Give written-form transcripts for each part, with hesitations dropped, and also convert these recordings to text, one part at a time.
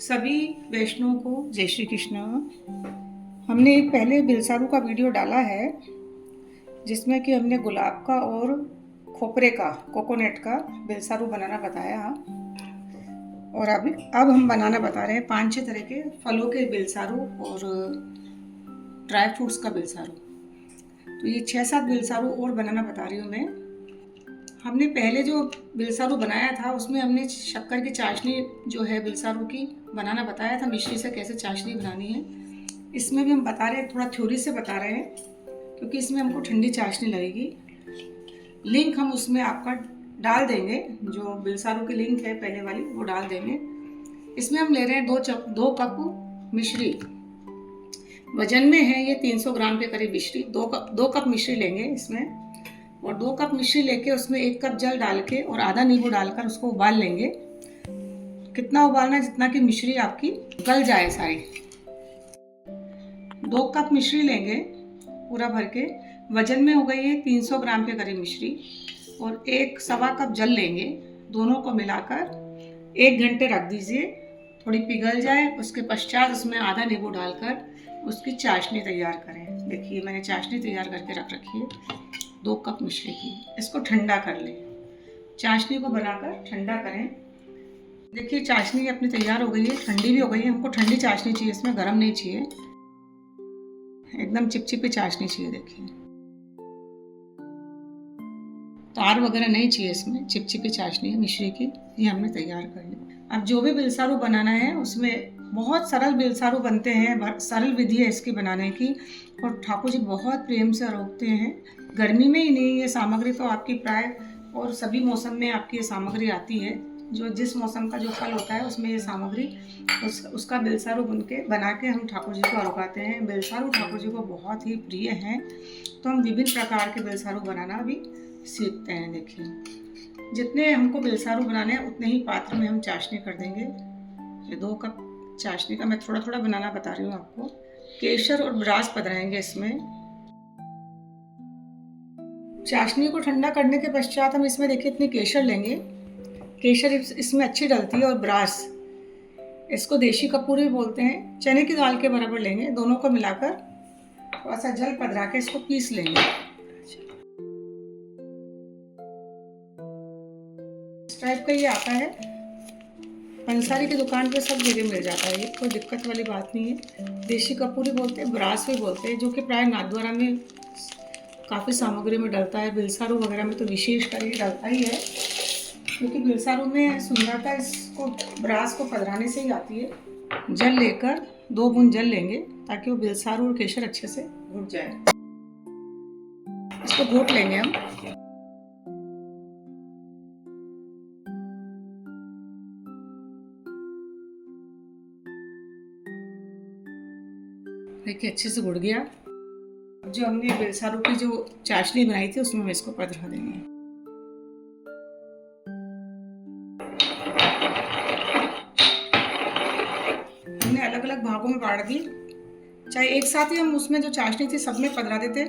सभी वैष्णव को जय श्री कृष्ण। हमने एक पहले बिलसारू का वीडियो डाला है जिसमें कि हमने गुलाब का और खोपरे का कोकोनट का बिलसारू बनाना बताया। और अब हम बनाना बता रहे हैं 5-6 तरह के फलों के बिलसारू और ड्राई फ्रूट्स का बिलसारू। तो ये 6-7 बिलसारू और बनाना बता रही हूँ मैं। हमने पहले जो बिलसारू बनाया था उसमें हमने शक्कर की चाशनी जो है बिलसारू की बनाना बताया था, मिश्री से कैसे चाशनी बनानी है। इसमें भी हम बता रहे हैं, थोड़ा थ्योरी से बता रहे हैं क्योंकि इसमें हमको ठंडी चाशनी लगेगी। लिंक हम उसमें आपका डाल देंगे, जो बिलसारू की लिंक है पहले वाली वो डाल देंगे। इसमें हम ले रहे हैं 2 कप मिश्री। वजन में है ये 300 ग्राम के करीब मिश्री। 2 कप मिश्री लेंगे इसमें, और 2 कप मिश्री लेके उसमें 1 कप जल डाल के और आधा नींबू डालकर उसको उबाल लेंगे। कितना उबालना है, जितना कि मिश्री आपकी गल जाए सारी। 2 कप मिश्री लेंगे पूरा भर के। वजन में हो गई है 300 ग्राम के करीब मिश्री, और 1-1.25 कप जल लेंगे। दोनों को मिलाकर 1 घंटे रख दीजिए, थोड़ी पिघल जाए। उसके पश्चात उसमें आधा नींबू डालकर उसकी चाशनी तैयार करें। देखिए मैंने चाशनी तैयार करके रख रखी है 2 कप मिश्री की। इसको ठंडा कर लें, चाशनी को बनाकर ठंडा करें। देखिए चाशनी अपनी तैयार हो गई है, ठंडी भी हो गई है। हमको ठंडी चाशनी चाहिए, इसमें गर्म नहीं चाहिए, एकदम चिपचिपी चाशनी चाहिए। देखिए तार वगैरह नहीं चाहिए इसमें, चिपचिपी चाशनी है मिश्री की। ये हमने तैयार कर ली। अब जो भी बिलसारू बनाना है उसमें बहुत सरल बिलसारू बनते हैं, सरल विधि है इसकी बनाने की, और ठाकुर जी बहुत प्रेम से रोकते हैं। गर्मी में ही नहीं, ये सामग्री तो आपकी प्राय और सभी मौसम में आपकी ये सामग्री आती है। जो जिस मौसम का जो फल होता है उसमें ये सामग्री उसका बिलसारू बना के हम ठाकुर जी को अरोगाते हैं। बिलसारू ठाकुर जी को बहुत ही प्रिय हैं, तो हम विभिन्न प्रकार के बिलसारू बनाना भी सीखते हैं। देखिए जितने हमको बिलसारू बनाने हैं उतने ही पात्र में हम चाशनी कर देंगे। ये 2 कप चाशनी का मैं थोड़ा थोड़ा बनाना बता रही हूँ आपको। केसर और ब्रास पधराएंगे इसमें। चाशनी को ठंडा करने के पश्चात हम इसमें देखिए इतनी केसर लेंगे। केसर इसमें अच्छी डलती है, और ब्रास, इसको देशी कपूर भी बोलते हैं, चने की दाल के बराबर लेंगे। दोनों को मिलाकर थोड़ा सा जल पधरा के इसको पीस लेंगे। इस टाइप का ये आता है, पंसारी की दुकान पे सब जगह मिल जाता है, ये कोई दिक्कत वाली बात नहीं है। देशी कपूरी बोलते हैं, ब्रास भी बोलते हैं, जो कि प्राय नाथद्वारा में काफ़ी सामग्री में डलता है। बिलसारू वगैरह में तो विशेष कर ये डलता ही है, क्योंकि बिलसारू में सुंदरता इसको ब्रास को पधराने से ही आती है। जल लेकर 2 बूंद जल लेंगे ताकि वो बिलसारू और केसर अच्छे से घुट जाए। इसको घोट लेंगे हम। देखिए अच्छे से घुट गया। जो हमने बिलसारू की जो चाशनी बनाई थी उसमें हम इसको पधरा देंगे। हमने अलग अलग भागों में बांट दी, चाहे एक साथ ही हम उसमें जो चाशनी थी सब में पधरा देते।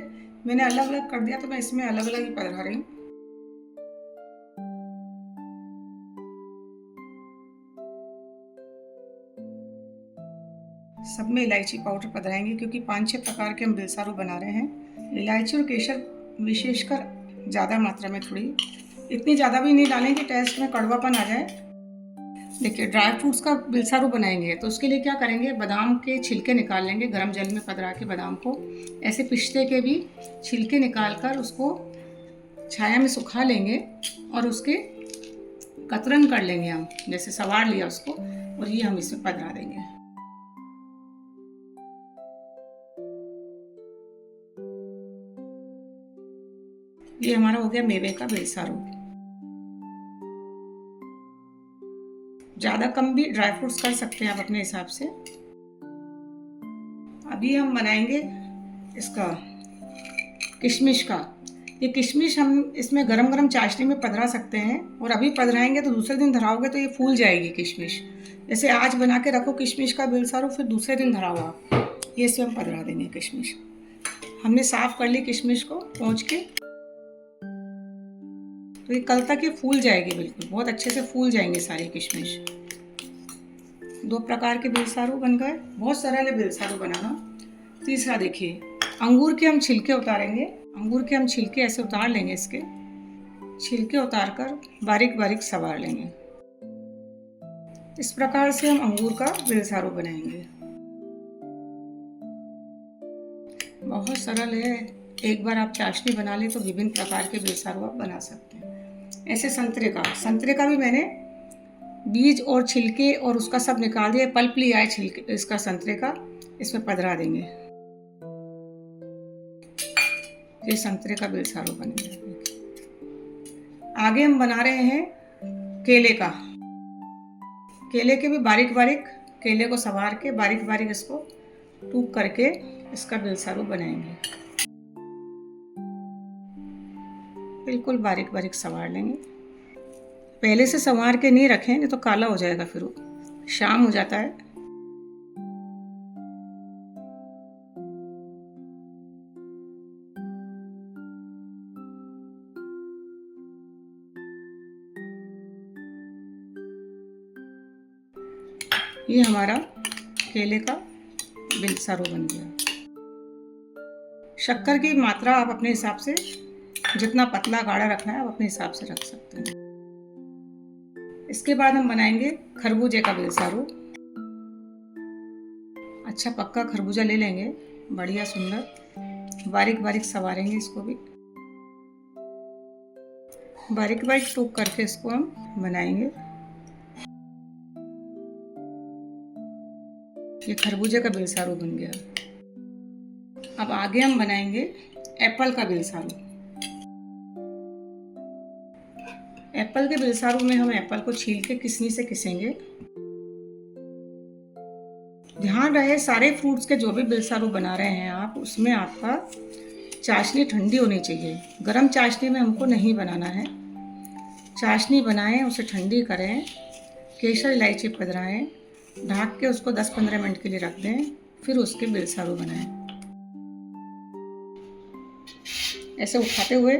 मैंने अलग अलग कर दिया, तो मैं इसमें अलग अलग ही पधरा रही हूँ। सब में इलायची पाउडर पधराएंगे, क्योंकि 5-6 प्रकार के हम बिलसारू बना रहे हैं। इलायची और केसर विशेषकर ज़्यादा मात्रा में, थोड़ी इतनी ज़्यादा भी नहीं डालेंगे टेस्ट में कड़वापन आ जाए। देखिए ड्राई फ्रूट्स का बिलसारू बनाएंगे तो उसके लिए क्या करेंगे, बादाम के छिलके निकाल लेंगे। गर्म जल में पधरा के बादाम को ऐसे पिस्ते के भी छिलके निकाल कर उसको छाया में सुखा लेंगे, और उसके कतरन कर लेंगे हम, जैसे सवार लिया उसको, और ये हम इसमें पधरा देंगे। ये हमारा हो गया मेवे का बिलसारू। ज़्यादा कम भी ड्राई फ्रूट्स कर सकते हैं आप अपने हिसाब से। अभी हम बनाएंगे इसका किशमिश का। ये किशमिश हम इसमें गरम गरम चाशनी में पधरा सकते हैं, और अभी पधराएंगे तो दूसरे दिन धराओगे तो ये फूल जाएगी किशमिश। जैसे आज बना के रखो किशमिश का बिलसारू, फिर दूसरे दिन धराओ आप, ये इसमें हम पधरा देंगे किशमिश। हमने साफ कर ली किशमिश को पोंछ के, तो ये कल तक ये फूल जाएगी, बिल्कुल बहुत अच्छे से फूल जाएंगे सारी किशमिश। 2 प्रकार के बिलसारू बन गए। बहुत सरल है बिलसारू बनाना। तीसरा देखिए, अंगूर के हम छिलके उतारेंगे। अंगूर के हम छिलके ऐसे उतार लेंगे, इसके छिलके उतार कर बारीक बारीक सवार लेंगे। इस प्रकार से हम अंगूर का बिलसारू बनाएंगे। बहुत सरल है। एक बार आप चाशनी बना लें तो विभिन्न प्रकार के बिलसारू आप बना सकते हैं। ऐसे संतरे का भी मैंने बीज और छिलके और उसका सब निकाल दिया, पल्प लिया है छिलके इसका संतरे का, इसमें पधरा देंगे। ये संतरे का बिलसारू बन गया। आगे हम बना रहे हैं केले का। केले के भी बारीक बारीक केले को सवार के बारीक बारीक इसको टूक करके इसका बिलसारू बनाएंगे। बिल्कुल बारीक बारीक सवार लेंगे। पहले से संवार के नहीं रखें, नहीं तो काला हो जाएगा, फिर वो शाम हो जाता है। ये हमारा केले का बिलसारू बन गया। शक्कर की मात्रा आप अपने हिसाब से, जितना पतला गाढ़ा रखना है आप अपने हिसाब से रख सकते हैं। इसके बाद हम बनाएंगे खरबूजे का बिलसारू। अच्छा पक्का खरबूजा ले लेंगे, बढ़िया सुंदर, बारीक बारीक सवारेंगे इसको भी, बारीक बारीक टूक करके इसको हम बनाएंगे। ये खरबूजे का बिलसारू बन गया। अब आगे हम बनाएंगे एप्पल का बिलसारू। एप्पल के बिलसारू में हम एप्पल को छील के किसनी से किसेंगे। ध्यान रहे सारे फ्रूट्स के जो भी बिलसारू बना रहे हैं आप, उसमें आपका चाशनी ठंडी होनी चाहिए। गरम चाशनी में हमको नहीं बनाना है। चाशनी बनाएं, उसे ठंडी करें, केसर इलायची पधराएं, ढक के उसको 10-15 मिनट के लिए रख दें, फिर उसके बिलसारू बनाएं। ऐसे उठाते हुए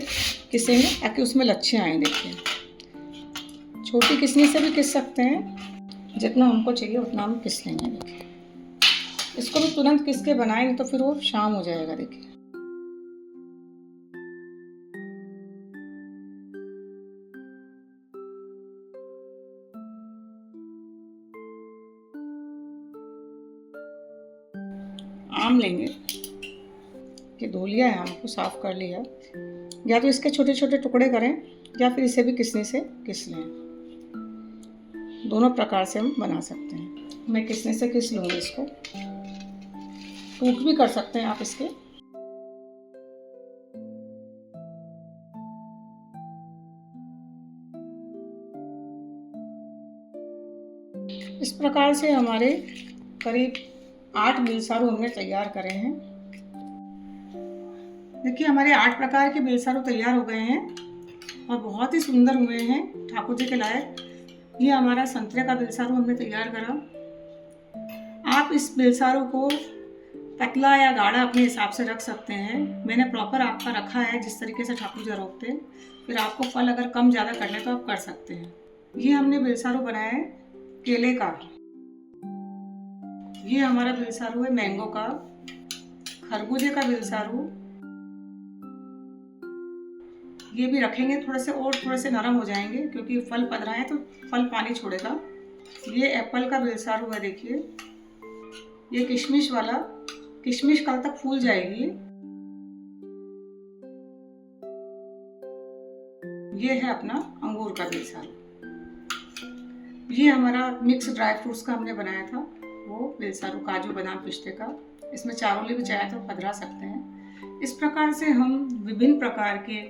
किसेंगे ताकि उसमें लच्छे आए। देखिए छोटी किसनी से भी किस सकते हैं, जितना हमको चाहिए उतना हम किस लेंगे। देखिए इसको भी तुरंत किस के बनाएंगे तो फिर वो शाम हो जाएगा। देखिए आम लेंगे कि धो लिया है, आम को साफ कर लिया, या तो इसके छोटे छोटे टुकड़े करें या फिर इसे भी किसनी से किस लें। दोनों प्रकार से हम बना सकते हैं। मैं किसनी से किस लूँगी, इसको टूक भी कर सकते हैं आप इसके। इस प्रकार से हमारे करीब 8 बिलसारू हमने तैयार करे हैं। देखिए हमारे 8 प्रकार के बिलसारू तैयार हो गए हैं और बहुत ही सुंदर हुए हैं, ठाकुर जी के लायक। ये हमारा संतरे का बिलसारू हमने तैयार करा। आप इस बिलसारू को पतला या गाढ़ा अपने हिसाब से रख सकते हैं। मैंने प्रॉपर आपका रखा है जिस तरीके से ठाकुर जी रोकते हैं। फिर आपको फल अगर कम ज़्यादा करना है तो आप कर सकते हैं। ये हमने बिलसारू बनाया है केले का। ये हमारा बिलसारू है मैंगो का। खरबूजे का बिलसारू ये भी रखेंगे, थोड़े से नरम हो जाएंगे क्योंकि फल पधरा है तो फल पानी छोड़ेगा। ये एप्पल का बिलसारू है। देखिए ये किशमिश वाला, किशमिश कल तक फूल जाएगी। ये है अपना अंगूर का बिलसारू। ये हमारा मिक्स ड्राई फ्रूट्स का हमने बनाया था वो बिलसारू, काजू बादाम पिस्ते का। इसमें चारोली भी चाहे तो पधरा सकते हैं। इस प्रकार से हम विभिन्न प्रकार के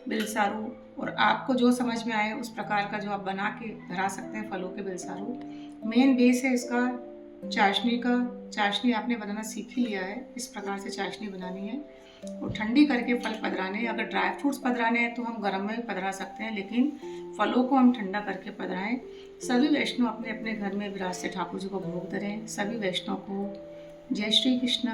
बिलसारू, और आपको जो समझ में आए उस प्रकार का जो आप बना के धरा सकते हैं फलों के बिलसारू। मेन बेस है इसका चाशनी का। चाशनी आपने बनाना सीख ही लिया है, इस प्रकार से चाशनी बनानी है और ठंडी करके फल पधराने। अगर ड्राई फ्रूट्स पधराने हैं तो हम गर्म में भी पधरा सकते हैं, लेकिन फलों को हम ठंडा करके पधराएं। सभी वैष्णव अपने अपने घर में विराज से ठाकुर जी को भोग धरें। सभी वैष्णव को जय श्री कृष्ण।